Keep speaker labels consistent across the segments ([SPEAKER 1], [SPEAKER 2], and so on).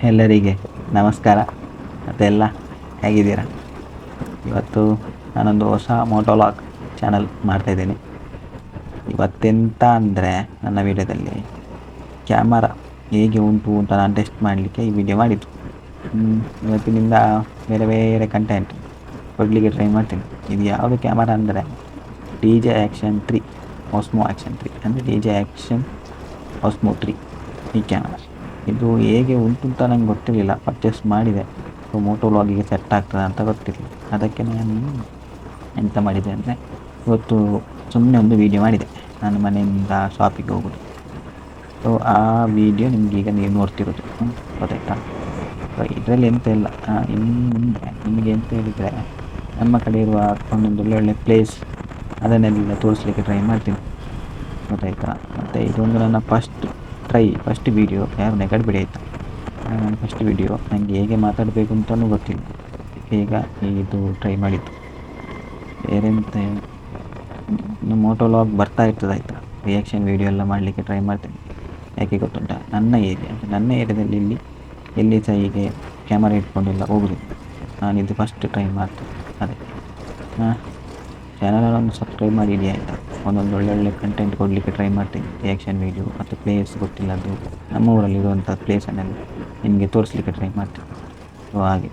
[SPEAKER 1] ಎಲ್ಲರಿಗೆ ನಮಸ್ಕಾರ. ಮತ್ತೆಲ್ಲ ಹೇಗಿದ್ದೀರಾ? ಇವತ್ತು ನಾನೊಂದು ಹೊಸ ಮೋಟೋಲಾಗ್ ಚಾನಲ್ ಮಾಡ್ತಾಯಿದ್ದೀನಿ. ಇವತ್ತೆಂತ ಅಂದರೆ ನನ್ನ ವೀಡಿಯೋದಲ್ಲಿ ಕ್ಯಾಮರಾ ಹೇಗೆ ಉಂಟು ಅಂತ ನಾನು ಟೆಸ್ಟ್ ಮಾಡಲಿಕ್ಕೆ ಈ ವಿಡಿಯೋ ಮಾಡಿದ್ದು. ಇವತ್ತಿನಿಂದ ಬೇರೆ ಬೇರೆ ಕಂಟೆಂಟ್ ಕೊಡಲಿಕ್ಕೆ ಟ್ರೈ ಮಾಡ್ತೀನಿ. ಇದು ಯಾವುದು ಕ್ಯಾಮರಾ ಅಂದರೆ DJI Action 3 Osmo Action 3 ಅಂದರೆ DJI Action Osmo 3 ಈ ಕ್ಯಾಮರಾ. ಇದು ಹೇಗೆ ಉಂಟು ಅಂತ ನಂಗೆ ಗೊತ್ತಿರಲಿಲ್ಲ, ಪರ್ಚೇಸ್ ಮಾಡಿದೆ. ಸೊ ಮೋಟೋಲಾಗಿಗೆ ಸೆಟ್ ಆಗ್ತದೆ ಅಂತ ಗೊತ್ತಿರಲಿಲ್ಲ. ಅದಕ್ಕೆ ನಾನು ಎಂತ ಮಾಡಿದೆ ಅಂದರೆ ಇವತ್ತು ಸುಮ್ಮನೆ ಒಂದು ವೀಡಿಯೋ ಮಾಡಿದೆ, ನಾನು ಮನೆಯಿಂದ ಶಾಪಿಗೆ ಹೋಗೋದು. ಸೊ ಆ ವಿಡಿಯೋ ನಿಮಗೀಗ ನೀವು ನೋಡ್ತಿರೋದು, ಗೊತ್ತಾಯ್ತಾ? ಸೊ ಇದರಲ್ಲಿ ಎಂತ ಇಲ್ಲ, ಇನ್ನು ಮುಂದೆ ನಿಮಗೆ ಎಂತ ಹೇಳಿದರೆ ನಮ್ಮ ಕಡೆ ಇರುವ ಒಂದೊಂದು ಒಳ್ಳೊಳ್ಳೆ ಪ್ಲೇಸ್ ಅದನ್ನೆಲ್ಲ ತೋರಿಸ್ಲಿಕ್ಕೆ ಟ್ರೈ ಮಾಡ್ತೀನಿ, ಗೊತ್ತಾಯ್ತಾ? ಮತ್ತು ಇದೊಂದು ನನ್ನ ಫಸ್ಟ್ ವೀಡಿಯೋ, ಯಾರು ನೆಗಡ್ಬಿಡಿ ಆಯಿತಾ? ನನ್ನ ಫಸ್ಟ್ ವೀಡಿಯೋ, ನನಗೆ ಹೇಗೆ ಮಾತಾಡಬೇಕು ಅಂತಲೂ ಗೊತ್ತಿಲ್ಲ, ಈಗ ಇದು ಟ್ರೈ ಮಾಡಿದ್ದು. ಬೇರೆಂತ ಇನ್ನು ಮೋಟೋಲಾಗ್ ಬರ್ತಾ ಇರ್ತದೆ ಆಯಿತಾ, ರಿಯಾಕ್ಷನ್ ವೀಡಿಯೋ ಎಲ್ಲ ಮಾಡಲಿಕ್ಕೆ ಟ್ರೈ ಮಾಡ್ತೇನೆ. ಯಾಕೆ ಗೊತ್ತುಂಟ, ನನ್ನ ಏರಿಯಾದಲ್ಲಿ ಎಲ್ಲಿ ಸಹ ಹೀಗೆ ಕ್ಯಾಮರಾ ಇಟ್ಕೊಂಡೆಲ್ಲ ಹೋಗುದಿಲ್ಲ. ನಾನಿದು ಫಸ್ಟ್ ಟ್ರೈ ಮಾಡ್ತೇನೆ. ಅದಕ್ಕೆ ಚಾನಲನ್ನು ಸಬ್ಸ್ಕ್ರೈಬ್ ಮಾಡಿ ಇಡಿ ಆಯಿತಾ? ಒಂದೊಂದು ಒಳ್ಳೊಳ್ಳೆ ಕಂಟೆಂಟ್ ಕೊಡಲಿಕ್ಕೆ ಟ್ರೈ ಮಾಡ್ತೀನಿ. ರಿಯಾಕ್ಷನ್ ವೀಡಿಯೋ ಮತ್ತು ಪ್ಲೇಸ್ ಗೊತ್ತಿಲ್ಲದು ನಮ್ಮ ಊರಲ್ಲಿರುವಂಥ ಪ್ಲೇಸನ್ನೆಲ್ಲ ನಿಮಗೆ ತೋರಿಸ್ಲಿಕ್ಕೆ ಟ್ರೈ ಮಾಡ್ತೀನಿ. ಸೊ ಹಾಗೆ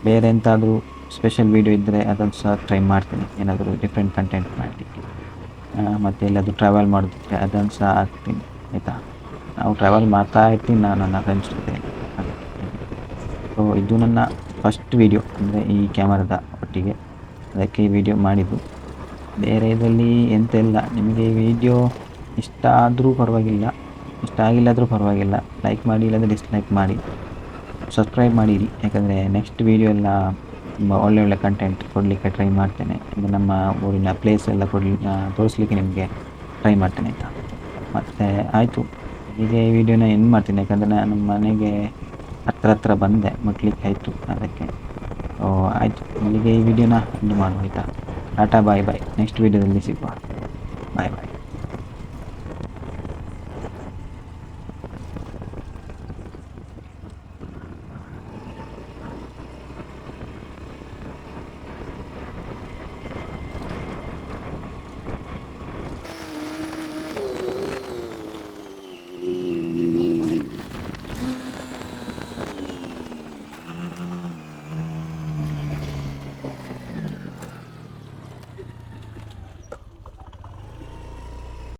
[SPEAKER 1] ಬೇರೆ ಎಂತಾದರೂ ಸ್ಪೆಷಲ್ ವೀಡಿಯೋ ಇದ್ದರೆ ಅದನ್ನು ಸಹ ಟ್ರೈ ಮಾಡ್ತೀನಿ, ಏನಾದರೂ ಡಿಫ್ರೆಂಟ್ ಕಂಟೆಂಟ್ ಮಾಡಲಿಕ್ಕೆ. ಮತ್ತು ಎಲ್ಲಾದರೂ ಟ್ರಾವೆಲ್ ಮಾಡೋದಿದ್ದರೆ ಅದನ್ನು ಸಹ ಹಾಕ್ತೀನಿ, ಆಯಿತಾ? ನಾವು ಟ್ರಾವೆಲ್ ಮಾಡ್ತಾ ಇರ್ತೀನಿ ನಾನು ನನ್ನ ಫ್ರೆಂಡ್ಸ್ ಜೊತೆ. ಸೊ ಇದು ನನ್ನ ಫಸ್ಟ್ ವೀಡಿಯೋ ಅಂದರೆ ಈ ಕ್ಯಾಮರಾದ ಒಟ್ಟಿಗೆ, ಅದಕ್ಕೆ ಈ ವಿಡಿಯೋ ಮಾಡಿದ್ದು. ಬೇರೆ ಇದರಲ್ಲಿ ಎಂತ ಇಲ್ಲ. ನಿಮಗೆ ಈ ವಿಡಿಯೋ ಇಷ್ಟ ಆದರೂ ಪರವಾಗಿಲ್ಲ, ಇಷ್ಟ ಆಗಿಲ್ಲಾದರೂ ಪರವಾಗಿಲ್ಲ, ಲೈಕ್ ಮಾಡಿ, ಇಲ್ಲಾಂದರೆ ಡಿಸ್ಲೈಕ್ ಮಾಡಿ, ಸಬ್ಸ್ಕ್ರೈಬ್ ಮಾಡಿರಿ. ಯಾಕಂದರೆ ನೆಕ್ಸ್ಟ್ ವೀಡಿಯೋ ಎಲ್ಲ ತುಂಬ ಒಳ್ಳೆ ಕಂಟೆಂಟ್ ಕೊಡಲಿಕ್ಕೆ ಟ್ರೈ ಮಾಡ್ತೇನೆ. ಇದು ನಮ್ಮ ಊರಿನ ಪ್ಲೇಸ್ ಎಲ್ಲ ತೋರಿಸ್ಲಿಕ್ಕೆ ನಿಮಗೆ ಟ್ರೈ ಮಾಡ್ತೇನೆ, ಆಯಿತಾ? ಮತ್ತು ಆಯಿತು, ಹೀಗೆ ಈ ವಿಡಿಯೋನ ಎಂಡ್ ಮಾಡ್ತೀನಿ, ಯಾಕಂದರೆ ನಾನು ಮನೆಗೆ ಹತ್ರ ಬಂದೆ, ಮುಟ್ಲಿಕ್ಕೆ ಆಯಿತು. ಅದಕ್ಕೆ ಆಯಿತು, ಇಲ್ಲಿಗೆ ಈ ವಿಡಿಯೋನ ಎಂಡ್ ಮಾಡುವ, ಆಯಿತಾ? ಟಾಟಾ, ಬಾಯ್ ಬಾಯ್. ನೆಕ್ಸ್ಟ್ ವೀಡಿಯೋದಲ್ಲಿ ಸಿಗುವ. ಬಾಯ್ ಬಾಯ್.